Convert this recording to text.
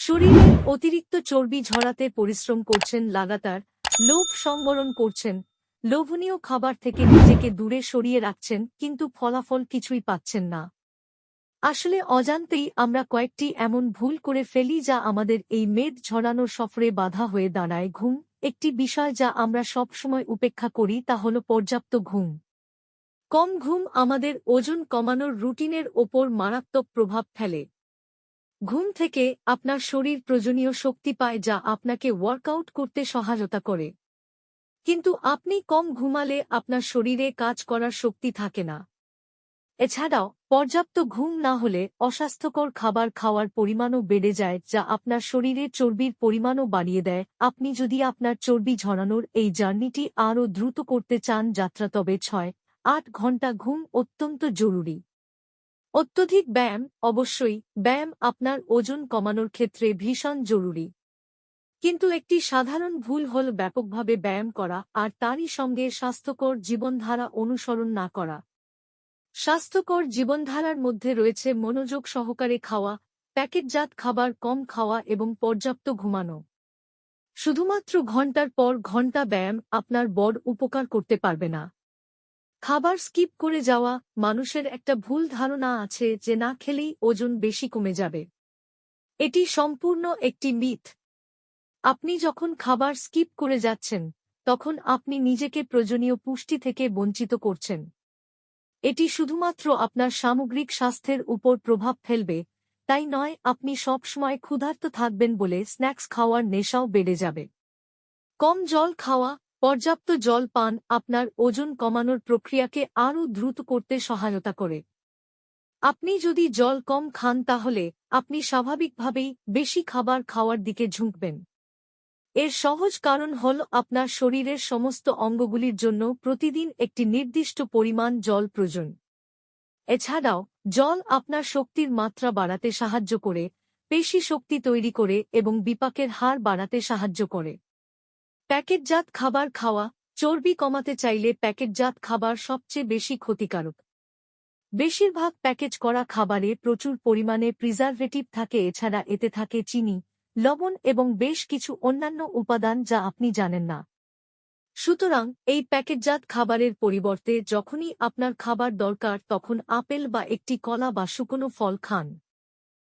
শরীরে অতিরিক্ত চর্বি ঝরাতে পরিশ্রম করছেন লাগাতার, লোভ সংবরণ করছেন, লোভনীয় খাবার থেকে নিজেকে দূরে সরিয়ে রাখছেন, কিন্তু ফলাফল কিছুই পাচ্ছেন না। আসলে অজান্তেই আমরা কয়েকটি এমন ভুল করে ফেলি যা আমাদের এই মেদ ঝরানোর সফরে বাধা হয়ে দাঁড়ায়। ঘুম একটি বিষয় যা আমরা সবসময় উপেক্ষা করি, তা হল পর্যাপ্ত ঘুম। কম ঘুম আমাদের ওজন কমানোর রুটিনের ওপর মারাত্মক প্রভাব ফেলে। ঘুম থেকে আপনার শরীর প্রয়োজনীয় শক্তি পায় যা আপনাকে ওয়ার্কআউট করতে সহায়তা করে। কিন্তু আপনি কম ঘুমালে আপনার শরীরে কাজ করার শক্তি থাকে না। এছাড়াও পর্যাপ্ত ঘুম না হলে অস্বাস্থ্যকর খাবার খাওয়ার পরিমাণও বেড়ে যায়, যা আপনার শরীরে চর্বির পরিমাণও বাড়িয়ে দেয়। আপনি যদি আপনার চর্বি ঝরানোর এই জার্নিটি আরও দ্রুত করতে চান যাত্রা, তবে 6-8 ঘন্টা ঘুম অত্যন্ত জরুরি। অত্যধিক ব্যায়াম, অবশ্যই ব্যায়াম আপনার ওজন কমানোর ক্ষেত্রে ভীষণ জরুরি। কিন্তু একটি সাধারণ ভুল হল ব্যাপকভাবে ব্যায়াম করা আর তারই সঙ্গে স্বাস্থ্যকর জীবনধারা অনুসরণ না করা। স্বাস্থ্যকর জীবনধারার মধ্যে রয়েছে মনোযোগ সহকারে খাওয়া, প্যাকেটজাত খাবার কম খাওয়া এবং পর্যাপ্ত ঘুমানো। শুধুমাত্র ঘন্টার পর ঘন্টা ব্যায়াম আপনার বড় উপকার করতে পারবে না। খাবার স্কিপ করে যাওয়া, মানুষের একটা ভুল ধারণা আছে যে না খেলেই ওজন বেশি কমে যাবে। এটি সম্পূর্ণ একটি মিথ। আপনি যখন খাবার স্কিপ করে যাচ্ছেন, তখন আপনি নিজেকে প্রয়োজনীয় পুষ্টি থেকে বঞ্চিত করছেন। এটি শুধুমাত্র আপনার সামগ্রিক স্বাস্থ্যের উপর প্রভাব ফেলবে, তাই নয় আপনি সব সময় ক্ষুধার্ত থাকবেন বলে স্ন্যাক্স খাওয়ার নেশাও বেড়ে যাবে। কম জল খাওয়া, পর্যাপ্ত জল পান আপনার ওজন কমানোর প্রক্রিয়াকে আরও দ্রুত করতে সহায়তা করে। আপনি যদি জল কম খান তাহলে আপনি স্বাভাবিকভাবেই বেশি খাবার খাওয়ার দিকে ঝুঁকবেন। এর সহজ কারণ হল আপনার শরীরের সমস্ত অঙ্গগুলির জন্য প্রতিদিন একটি নির্দিষ্ট পরিমাণ জল প্রয়োজন। এছাড়াও জল আপনার শক্তির মাত্রা বাড়াতে সাহায্য করে, পেশি শক্তি তৈরি করে এবং বিপাকের হার বাড়াতে সাহায্য করে। প্যাকেটজাত খাবার খাওয়া, চর্বি কমাতে চাইলে প্যাকেটজাত খাবার সবচেয়ে বেশি ক্ষতিকারক। বেশিরভাগ প্যাকেজ করা খাবারে প্রচুর পরিমাণে প্রিজারভেটিভ থাকে, এছাড়া এতে থাকে চিনি, লবণ এবং বেশ কিছু অন্যান্য উপাদান যা আপনি জানেন না। সুতরাং এই প্যাকেটজাত খাবারের পরিবর্তে যখনই আপনার খাবার দরকার তখন আপেল বা একটি কলা বা শুকনো ফল খান।